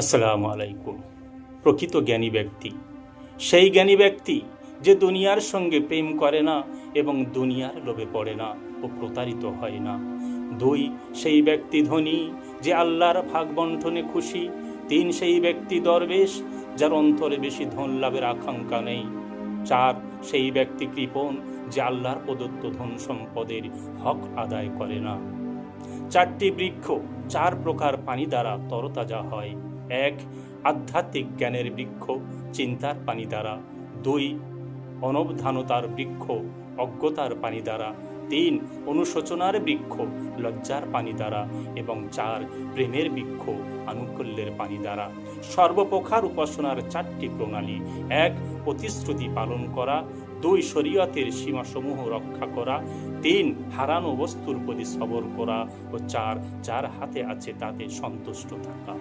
আসসালামু আলাইকুম। প্রকৃত জ্ঞানী ব্যক্তি সেই জ্ঞানী ব্যক্তি যে দুনিয়ার সঙ্গে প্রেম করে না এবং দুনিয়ার লোভে পড়ে না ও প্রতারিত হয় না। 2, সেই ব্যক্তি ধনী যে আল্লাহর ভাগ বন্টনে খুশি। 3, সেই ব্যক্তি দরবেশ যার অন্তরে বেশি ধন লাভের আকাঙ্ক্ষা নেই। 4, সেই ব্যক্তি কৃপণ যে আল্লাহর প্রদত্ত ধন সম্পদের হক আদায় করে না। 4টি বৃক্ষ 4 প্রকার পানি দ্বারা তরতাজা হয়। 1, আধ্যাত্মিক জ্ঞানের বৃক্ষ চিন্তার পানি দ্বারা। 2, অনবধানতার বৃক্ষ অজ্ঞতার পানি দ্বারা। 3, অনুশোচনার বৃক্ষ লজ্জার পানি দ্বারা। এবং 4, প্রেমের বৃক্ষ আনুকূল্যের পানি দ্বারা। সর্বপ্রকার উপাসনার 4টি প্রণালী: 1, প্রতিশ্রুতি পালন করা। 2, শরীয়তের সীমাসমূহ রক্ষা করা। 3, হারানো বস্তুর প্রতি সবর করা। ও 4, যার হাতে আছে তাতে সন্তুষ্ট থাকা।